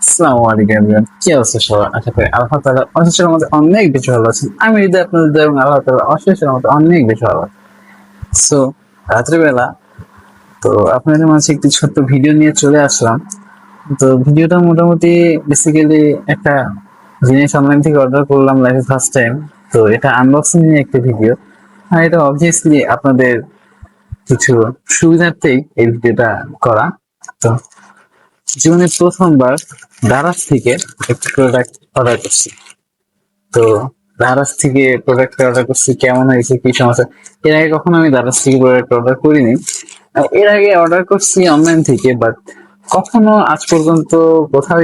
আসসালামু আলাইকুম এভরিওয়ান, কি অবস্থা সবার? আশা করি আল্লাহ তাআলার অশেষ রহমতে অনেক বেশি ভালো আছেন। আমি হৃদয় আপনাদের দোয়া এবং আল্লাহ তাআলার অশেষ রহমতে অনেক বেশি ভালো আছি। সো রাত্রিবেলা তো আপনাদের মাঝে একটি ছোট্ট ভিডিও নিয়ে চলে আসলাম। তো ভিডিওটা মোটামুটি বেসিক্যালি একটা জিনিস অনলাইন থেকে অর্ডার করলাম লাইফে ফার্স্ট টাইম। তো এটা আনবক্সিং নিয়ে একটা ভিডিও। আর এটা অবভিয়াসলি আপনাদের কিছু সুবিধার্থেই এই ভিডিওটা করা। তো জীবনের প্রথমবার দারাজ থেকে একটা প্রোডাক্ট অর্ডার করছি। তো দারাজ থেকে প্রোডাক্ট অর্ডার করছি, কেমন হয়েছে, কি সমস্যা। এর আগে কখনো আমি দারাজ থেকে প্রোডাক্ট অর্ডার করিনি। এর আগে অর্ডার করছি অনলাইন থেকে, বাট কখনো আজ পর্যন্ত কোথাও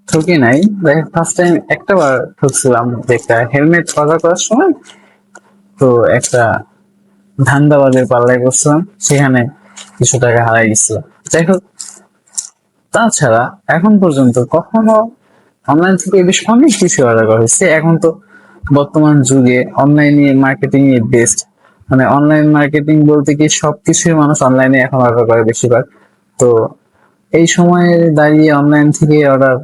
ঠকি নাই। ফার্স্ট টাইম একটা বার ঠকছিলাম, যে একটা হেলমেট অর্ডার করার সময়। তো একটা ধান্দাবাজের পাল্লায় পড়ছিলাম, সেখানে কিছু টাকা হারাই গেছিল। যাই হোক, তাছাড়া এখন পর্যন্ত কখনো অনলাইন থেকে বেশ অনেক কিছু অর্ডার করা হয়েছে। এখন তো বর্তমান যুগে অনলাইনে মার্কেটিং এর বেস্ট। মানে অনলাইন মার্কেটিং বলতে কি সবকিছুই মানুষ অনলাইনে এখন অর্ডার করে বেশিরভাগ। তো এই সময়ে দাঁড়িয়ে অনলাইন থেকে অর্ডার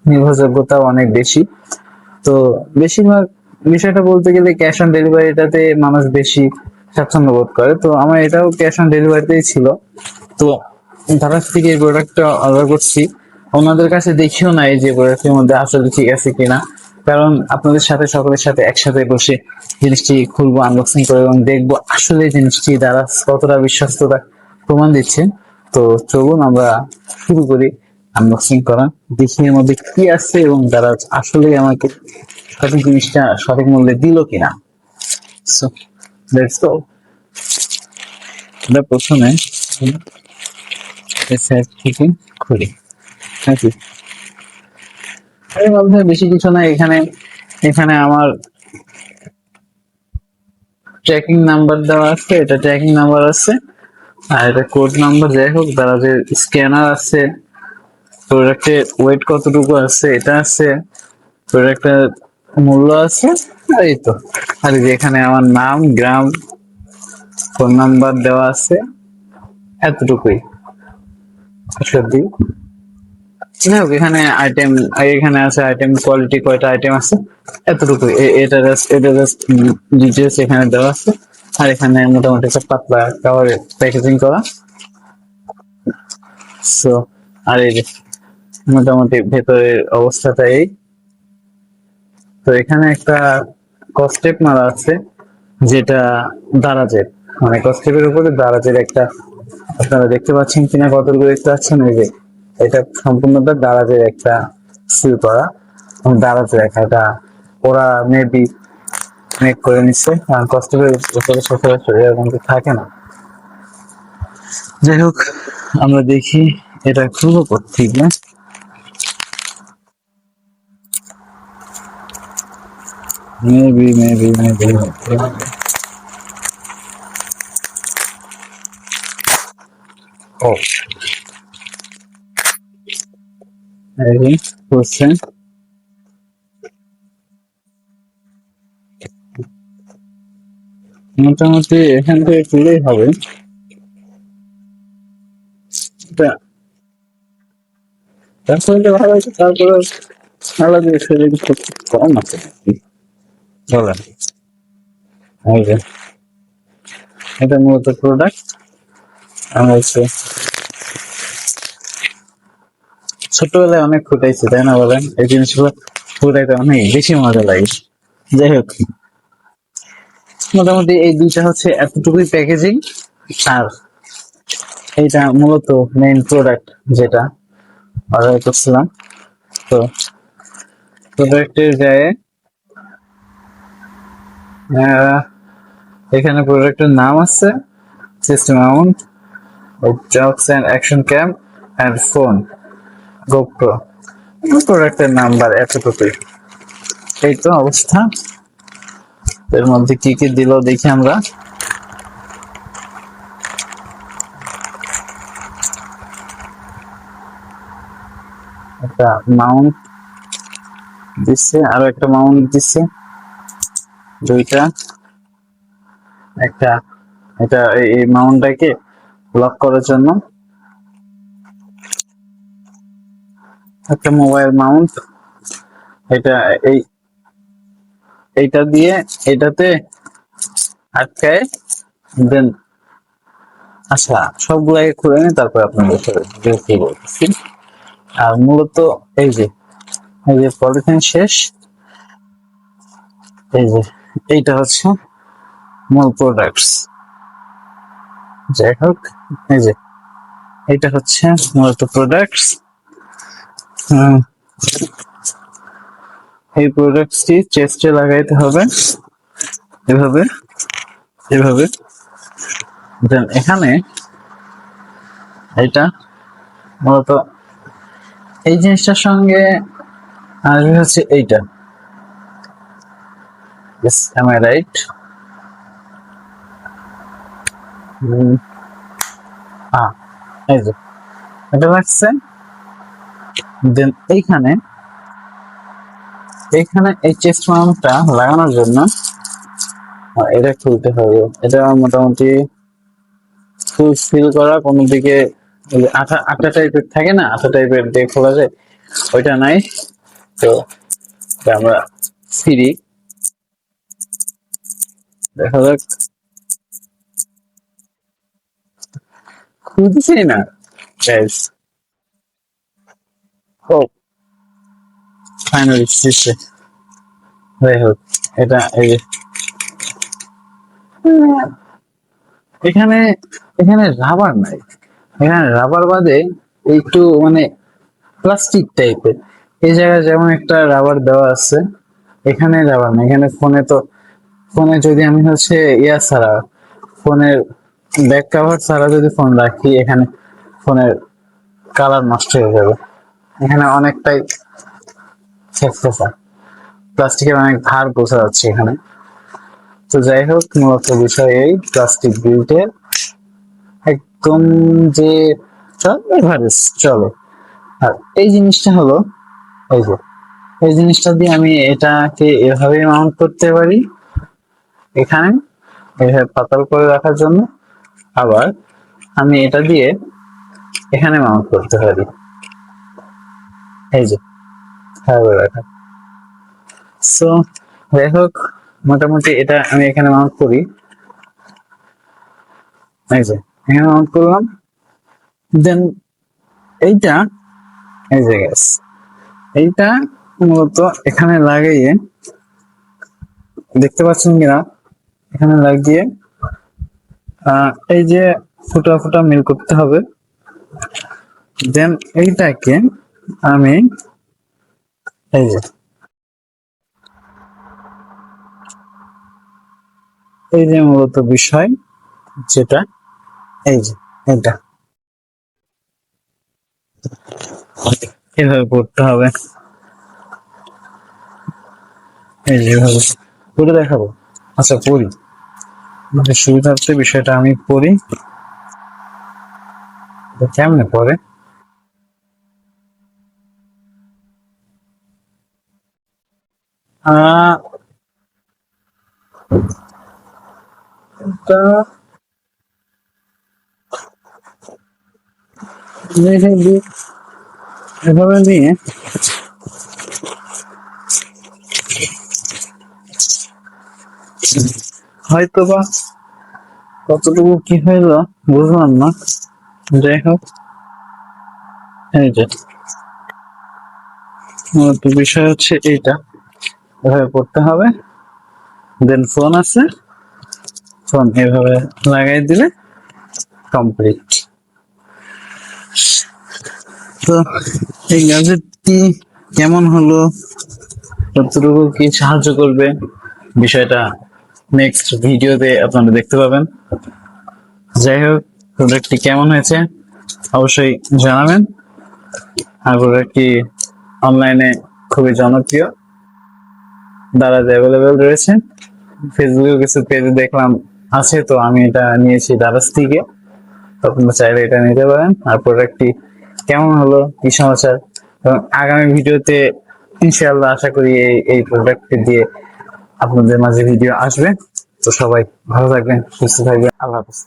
নির্ভরযোগ্যতাও অনেক বেশি। তো বেশিরভাগ বিষয়টা বলতে গেলে ক্যাশ অন ডেলিভারিটাতে মানুষ বেশি স্বাচ্ছন্দ্য বোধ করে। তো আমার এটাও ক্যাশ অন ডেলিভারিতেই ছিল। তো তারা থেকে এই প্রোডাক্টটা অর্ডার করছি, ওনাদের কাছে দেখিও নাই যে প্রোডাক্টের মধ্যে আসলে ঠিক আছে কিনা। কারণ আপনাদের সাথে সকলের সাথে একসাথে বসে জিনিসটি খুলবো, আনবক্সিং করবো এবং দেখবো আসলে জিনিসটি দ্বারা কতটা বিশ্বস্ততা প্রমাণ দিচ্ছে। তো চলুন আমরা শুরু করি আনবক্সিং করা, দেখি এর মধ্যে কি আছে এবং তারা আসলে আমাকে সঠিক জিনিসটা সঠিক মূল্যে দিল কিনা। So let's go. আমরা প্রথমে সাইড থেকে খুলি নাকি। এর মধ্যে বেশি কিছু না। এখানে এখানে আমার ট্র্যাকিং নাম্বার দেওয়া আছে, এটা ট্র্যাকিং নাম্বার আছে। আর এটা কোড নাম্বার। যাই হোক, তারা যে স্ক্যানার আছে, প্রোডাক্টের ওয়েট কতটুকু আছে এটা আছে, প্রোডাক্টের মূল্য আছে। আর এই তো, আর যে এখানে আমার নাম, গ্রাম, ফোন নাম্বার দেওয়া আছে, এতটুকুই। সত্যি যাই হোক, এখানে আইটেম, এখানে আছে আইটেম কোয়ালিটি, কয়টা আইটেম আছে এতটুকুই। এটা জাস্ট ডিটেলস এখানে দেওয়া আছে। আর এখানে মোটামুটি একটা পাতলা কাভারে প্যাকেজিং করা। সো আর এই যে মোটামুটি ভেতরের অবস্থাটা এই। তো এখানে একটা কস্টেপ মারা আছে, যেটা দারাজের, মানে কস্টেপের উপরে দারাজের একটা, আপনারা দেখতে পাচ্ছেন কিনা, কতটুকু দেখতে পাচ্ছেন, এই যে এটা সম্পূর্ণটা দারাজের একটা সিল করা এবং দারাজের একটা, ওরা মেবি মেক করে নিচ্ছে, কারণ কস্টেপের উপরে সচরাচর এরকম থাকে না। যাই হোক, আমরা দেখি এটা খুলবো কোত্থেকে। মেবি ও এই হচ্ছে মোটামুটি এখান থেকে খুলেই হবে। এটা তারপরে ভালো আছে, তারপরে আলাদা শরীর খুব কম আছে বলেন। এই যে এটা মূলত প্রোডাক্ট। আমি হচ্ছে ছোটবেলায় অনেক ফুটাইছি, তাই না বলেন? এই জিনিসগুলো ফুটাইতে অনেক বেশি মজা লাগে। যাই হোক, মোটামুটি এই দুইটা হচ্ছে এতটুকুই প্যাকেজিং। আর এইটা মূলত মেইন প্রোডাক্ট যেটা অর্ডার করছিলাম। তো প্রোডাক্টের গায়ে এখানে প্রোডাক্টের নাম আছে, সিস্টেম মাউন্ট, জক্স and action cam and phone, GoPro. প্রোডাক্টের নাম্বার এতটুকুই। এই তো অবস্থা। এর মধ্যে কি কি দিল দেখি আমরা। একটা মাউন্ট দিচ্ছে, আরো একটা মাউন্ট দিচ্ছে, দুইটা, একটা, এটা এই মাউন্টটাকে লক করার জন্য। একটা মোবাইল মাউন্ট, এটা এই এইটা দিয়ে এটাতে আটকায়, দেন আচ্ছা সবগুলাই খুলে নিই তারপর আপনাদের কি বলতেছি। আর মূলত এই যে পলিথিন শেষ, এই যে এইটা হচ্ছে মূল প্রোডাক্টস। যাই হোক, এই যে এটা হচ্ছে মূলত প্রোডাক্টস। এই প্রোডাক্টসটি চেস্টে লাগাইতে হবে এভাবে এভাবে। দেন এখানে এটা মূলত এই জিনিসটার সঙ্গে আসবে হচ্ছে এইটা, am I right? এই যে এটা লাগছে। দেন এইখানে এই চেস্ট মাউন্টটা লাগানোর জন্য এটা খুলতে হবে। এটা মোটামুটি ফুল ফিল করা, কোনো দিকে আঠা আঠা টাইপের থাকে না, আঠা টাইপের দিয়ে খোলা যায়, ওইটা নাই। তো আমরা ফিরি, দেখা যাক। খুলতেছি না গাইস। ও ফাইনালি শিখছে। যাই হোক, এটা এই যে এখানে এখানে রাবার নাই, এখানে রাবার বাদে একটু মানে প্লাস্টিক টাইপের। এই জায়গায় যেমন একটা রাবার দেওয়া আছে, এখানে রাবার না। এখানে ফোনে যদি আমি হচ্ছে ছাড়া, ফোনের ব্যাক কাভার ছাড়া যদি ফোন রাখি, এখানে ফোনের কালার নষ্ট হয়ে যাবে। এখানে অনেকটাই প্লাস্টিকের অনেক ধার বোঝা যাচ্ছে এখানে। তো যাই হোক, মূলত বিষয় এই প্লাস্টিক বিল্টের একদম যে এভারেজ চলে। আর এই জিনিসটা হলো এই যে এই জিনিসটা দিয়ে আমি এটাকে এভাবে মাউন্ট করতে পারি এখানে, এভাবে পাতল করে রাখার জন্য। আবার আমি এটা দিয়ে এখানে মাউন্ট করতে পারি, এই যে রাখা। সো যাই হোক, মোটামুটি এটা আমি এখানে মাউন্ট করি, এই যে এখানে মাউন্ট করলাম। দেন এইটা এই যে গ্যাস, এইটা মূলত এখানে লাগিয়ে, দেখতে পাচ্ছেন কিনা, এখানে লাগিয়ে এই যে ফুটা ফুটা মিল করতে হবে। দেন এইটাকে আমি এই যে মূলত বিষয় যেটা, এই যে এটা এভাবে করতে হবে। এই যে এভাবে করে দেখাবো। আচ্ছা পড়ি, সুবিধার্থে বিষয়টা আমি পড়ি, কেমনে পড়ে। এভাবে নিয়ে হয়তো বা কতটুকু কি হইলো বুঝলাম না। যাই হোক, এই যে বিষয় হচ্ছে এইটা এভাবে করতে হবে। দেন ফোন আছে, ফোন এভাবে লাগাই দিলে কমপ্লিট। তো এই গ্যাজেটটি কেমন হলো, কতটুকু কি সাহায্য করবে, বিষয়টা নেক্সট ভিডিওতে আপনারা দেখতে পাবেন। যাই হোক, প্রোডাক্টটি কেমন হয়েছে অবশ্যই জানাবেন। আর প্রোডাক্টটি অনলাইনে খুবই জনপ্রিয়, দারাজ অ্যাভেলেবেল রয়েছে। ফেসবুকে কিছু পেজে দেখলাম আছে, তো আমি এটা নিয়েছি দারাজ থেকে। আপনারা চাইলে এটা নিতে পারেন। আর প্রোডাক্টটি কেমন হলো, কি সমাচার, এবং আগামী ভিডিওতে ইনশাআল্লাহ আশা করি এই প্রোডাক্টটি দিয়ে আপনাদের মাঝে ভিডিও আসবে। তো সবাই ভালো থাকবেন, সুস্থ থাকবেন, আল্লাহ হাফেজ।